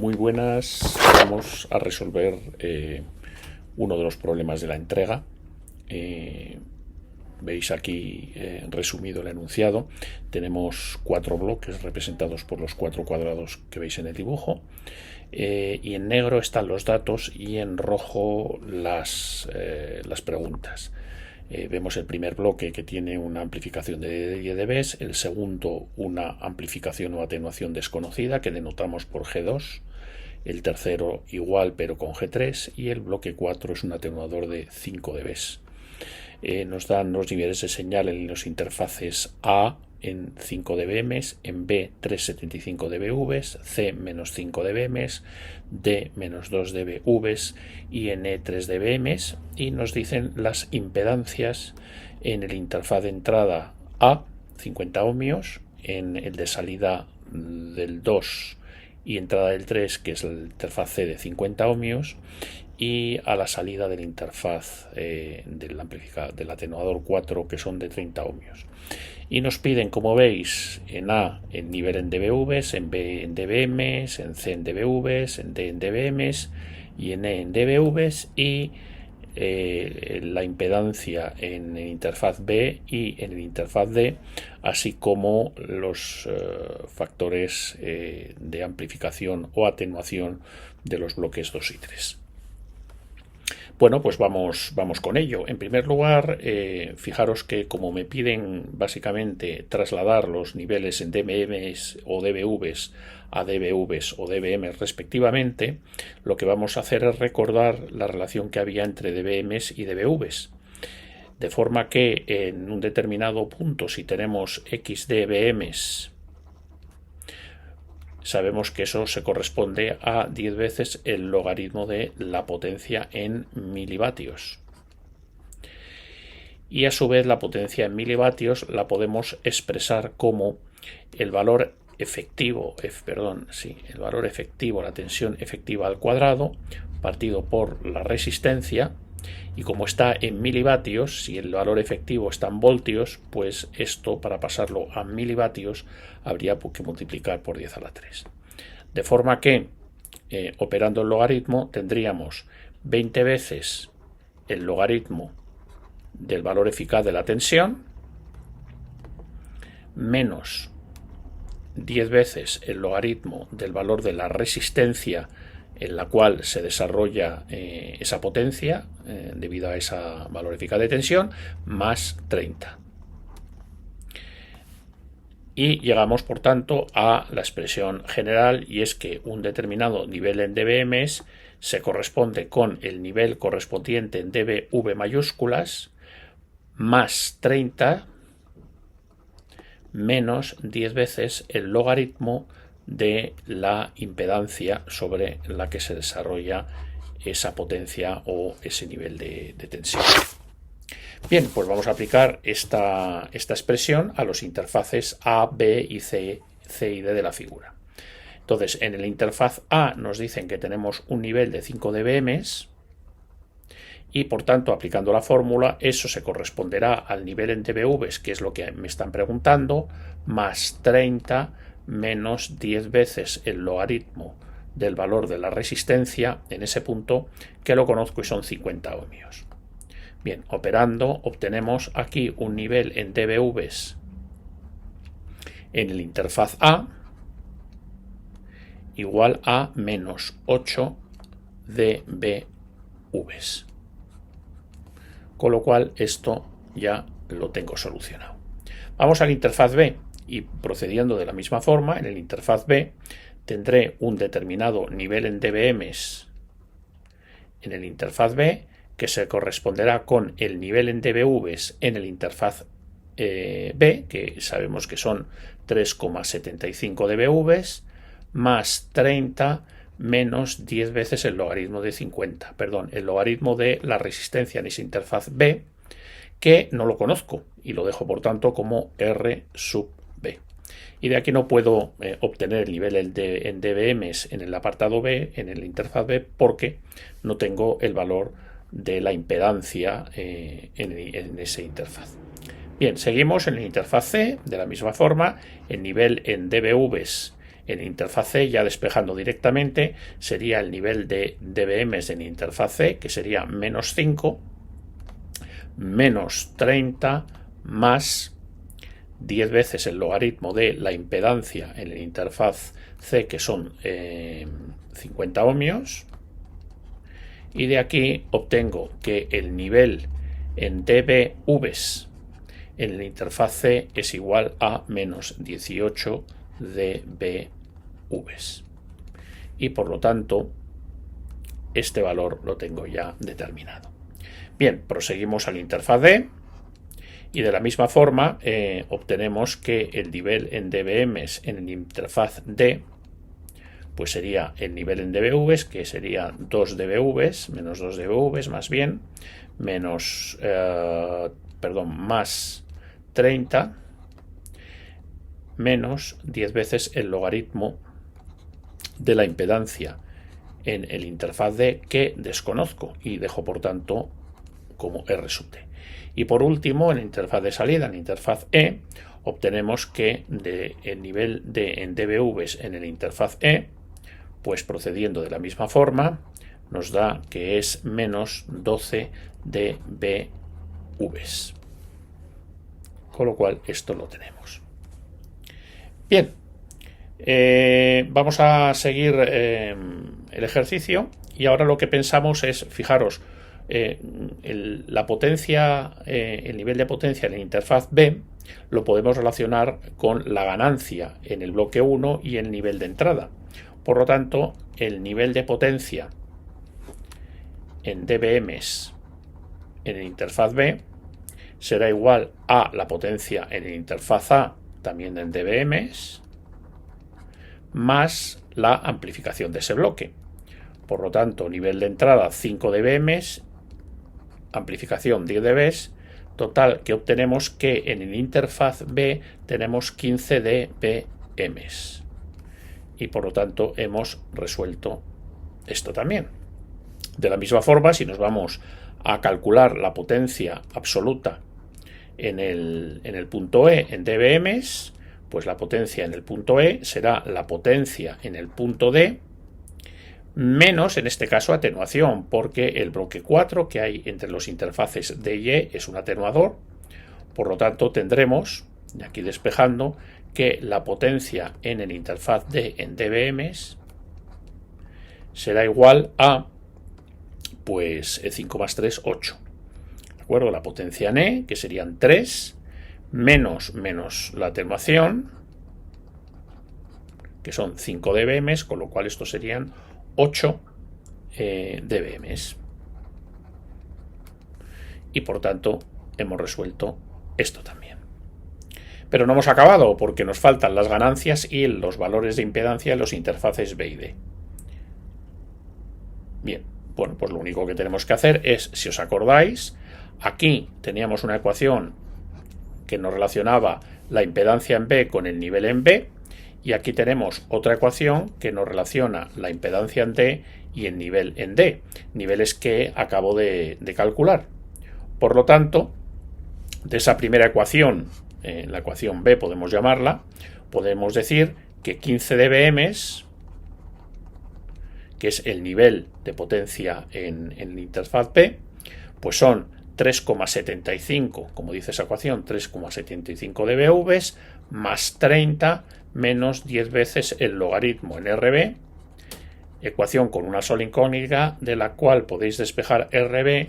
Muy buenas, vamos a resolver uno de los problemas de la entrega. Veis aquí resumido el enunciado. Tenemos 4 bloques representados por los 4 cuadrados que veis en el dibujo, y en negro están los datos y en rojo las preguntas. Vemos el primer bloque que tiene una amplificación de 10 dB, el segundo una amplificación o atenuación desconocida que denotamos por G2, el tercero igual pero con G3 y el bloque 4 es un atenuador de 5 dB. Nos dan los niveles de señal en los interfaces A en 5 dBm, en B 3,75 dBv, C menos 5 dBm, D menos 2 dBv y en E 3 dBm, y nos dicen las impedancias en el interfaz de entrada A 50 ohmios, en el de salida del 2 y entrada del 3, que es el interfaz C de 50 ohmios, y a la salida de la interfaz del atenuador 4, que son de 30 ohmios. Y nos piden, como veis, en A el nivel en dBvs, en B en dBms, en C en dBvs, en D en dBms y en E en dBvs, y la impedancia en el interfaz B y en el interfaz D, así como los factores de amplificación o atenuación de los bloques 2 y 3. Bueno, pues vamos con ello. En primer lugar, fijaros que como me piden básicamente trasladar los niveles en dBms o dBvs a dBvs o dBms respectivamente, lo que vamos a hacer es recordar la relación que había entre dBms y dBvs. De forma que en un determinado punto, si tenemos x dBms, sabemos que eso se corresponde a 10 veces el logaritmo de la potencia en milivatios. Y a su vez la potencia en milivatios la podemos expresar como el valor efectivo, la tensión efectiva al cuadrado, partido por la resistencia. Y como está en milivatios, si el valor efectivo está en voltios, pues esto, para pasarlo a milivatios, habría que multiplicar por 10 a la 3. De forma que, operando el logaritmo, tendríamos 20 veces el logaritmo del valor eficaz de la tensión, menos 10 veces el logaritmo del valor de la resistencia en la cual se desarrolla esa potencia debido a ese valor eficaz de tensión, más 30. Y llegamos, por tanto, a la expresión general, y es que un determinado nivel en dBms se corresponde con el nivel correspondiente en dBv mayúsculas más 30 menos 10 veces el logaritmo de la impedancia sobre la que se desarrolla esa potencia o ese nivel de tensión. Bien, pues vamos a aplicar esta expresión a los interfaces A, B y C y D de la figura. Entonces, en el interfaz A nos dicen que tenemos un nivel de 5 dBm y, por tanto, aplicando la fórmula, eso se corresponderá al nivel en dBvs, que es lo que me están preguntando, más 30 menos 10 veces el logaritmo del valor de la resistencia en ese punto, que lo conozco y son 50 ohmios. Bien, operando obtenemos aquí un nivel en dBvs en el interfaz A igual a menos 8 dBvs. Con lo cual esto ya lo tengo solucionado. Vamos al interfaz B y, procediendo de la misma forma, en el interfaz B tendré un determinado nivel en dBms en el interfaz B que se corresponderá con el nivel en dBvs en el interfaz B, que sabemos que son 3,75 dBvs, más 30 menos 10 veces el logaritmo de 50, el logaritmo de la resistencia en esa interfaz B, que no lo conozco y lo dejo, por tanto, como R sub B. Y de aquí no puedo obtener el nivel en dBms en el apartado B, en el interfaz B, porque no tengo el valor de la impedancia en ese interfaz. Bien, seguimos en el interfaz C. De la misma forma, el nivel en dBvs en interfaz C, ya despejando directamente, sería el nivel de dBm en interfaz C, que sería menos 5, menos 30, más 10 veces el logaritmo de la impedancia en el interfaz C, que son 50 ohmios, y de aquí obtengo que el nivel en dBvs en el interfaz C es igual a menos 18 dBvs. Y por lo tanto, este valor lo tengo ya determinado. Bien, proseguimos a la interfaz D y de la misma forma obtenemos que el nivel en dBms en la interfaz D pues sería el nivel en dBvs, que sería 2 dBvs, menos 2 dBvs más bien, menos, más 30, menos 10 veces el logaritmo de la impedancia en el interfaz D, que desconozco y dejo por tanto como R sub D. Y por último, en la interfaz de salida, en la interfaz E, obtenemos que el nivel de en dBvs en el interfaz E, pues procediendo de la misma forma, nos da que es menos 12 dBvs. Con lo cual esto lo tenemos. Bien, vamos a seguir el ejercicio y ahora lo que pensamos es, fijaros, la potencia, el nivel de potencia en la interfaz B lo podemos relacionar con la ganancia en el bloque 1 y el nivel de entrada. Por lo tanto, el nivel de potencia en dBms en el interfaz B será igual a la potencia en el interfaz A, también en dBms, más la amplificación de ese bloque. Por lo tanto, nivel de entrada 5 dBms, amplificación 10 dBs, total que obtenemos que en el interfaz B tenemos 15 dBms. Y por lo tanto hemos resuelto esto también. De la misma forma, si nos vamos a calcular la potencia absoluta en el punto E en dBms, pues la potencia en el punto E será la potencia en el punto D menos, en este caso, atenuación, porque el bloque 4 que hay entre los interfaces D y E es un atenuador. Por lo tanto, tendremos, de aquí despejando, que la potencia en el interfaz D en dBms será igual a, pues, 5 más 3, 8. ¿De acuerdo? La potencia en E, que serían 3, menos la atenuación, que son 5 dBms, con lo cual estos serían 8 dBms. Y por tanto, hemos resuelto esto también. Pero no hemos acabado porque nos faltan las ganancias y los valores de impedancia en los interfaces B y D. Bien, bueno, pues lo único que tenemos que hacer es, si os acordáis, aquí teníamos una ecuación que nos relacionaba la impedancia en B con el nivel en B, y aquí tenemos otra ecuación que nos relaciona la impedancia en D y el nivel en D, niveles que acabo de calcular. Por lo tanto, de esa primera ecuación, la ecuación B podemos llamarla, podemos decir que 15 dBms, que es el nivel de potencia en la interfaz B, pues son 3,75, como dice esa ecuación, 3,75 dBvs más 30 menos 10 veces el logaritmo en RB, ecuación con una sola incógnita de la cual podéis despejar RB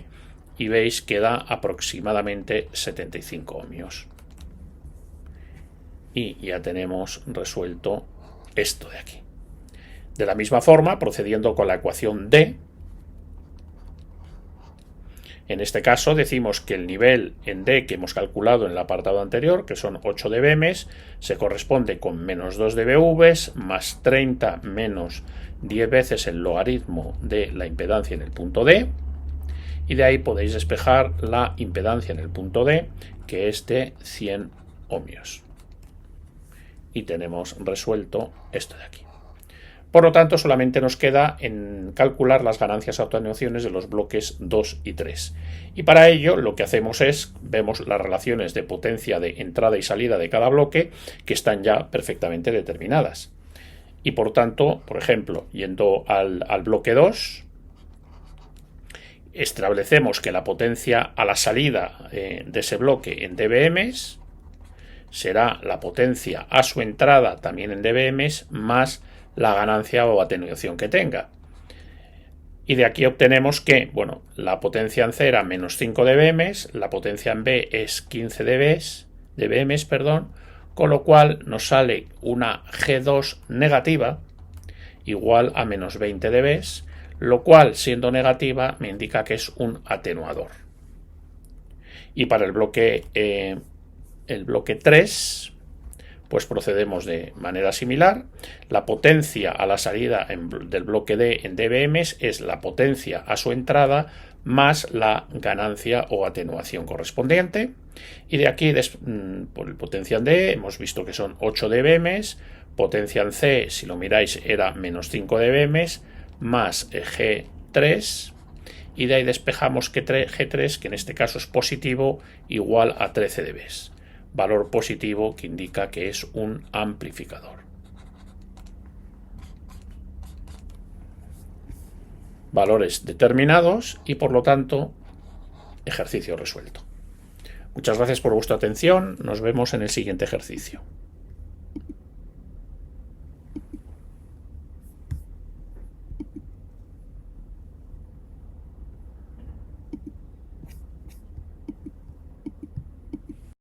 y veis que da aproximadamente 75 ohmios. Y ya tenemos resuelto esto de aquí. De la misma forma, procediendo con la ecuación D, en este caso decimos que el nivel en D que hemos calculado en el apartado anterior, que son 8 dBms, se corresponde con menos 2 dBvs más 30 menos 10 veces el logaritmo de la impedancia en el punto D, y de ahí podéis despejar la impedancia en el punto D, que es de 100 ohmios. Y tenemos resuelto esto de aquí. Por lo tanto, solamente nos queda en calcular las ganancias o atenuaciones de los bloques 2 y 3. Y para ello lo que hacemos es, vemos las relaciones de potencia de entrada y salida de cada bloque, que están ya perfectamente determinadas. y por tanto, por ejemplo, yendo al bloque 2, establecemos que la potencia a la salida de ese bloque en dBm será la potencia a su entrada también en dBm más la ganancia o atenuación que tenga. Y de aquí obtenemos que, bueno, la potencia en C era menos 5 dBm, la potencia en B es 15 dBm, con lo cual nos sale una G2 negativa igual a menos 20 dB, lo cual, siendo negativa, me indica que es un atenuador. Y para el bloque 3, pues procedemos de manera similar. La potencia a la salida del bloque D en dBm es la potencia a su entrada más la ganancia o atenuación correspondiente. Y de aquí, por el potencia en D, hemos visto que son 8 dBm, potencia en C, si lo miráis, era menos 5 dBm, más G3, y de ahí despejamos que G3, que en este caso es positivo, igual a 13 dB. Valor positivo que indica que es un amplificador. Valores determinados y por lo tanto ejercicio resuelto. Muchas gracias por vuestra atención. Nos vemos en el siguiente ejercicio.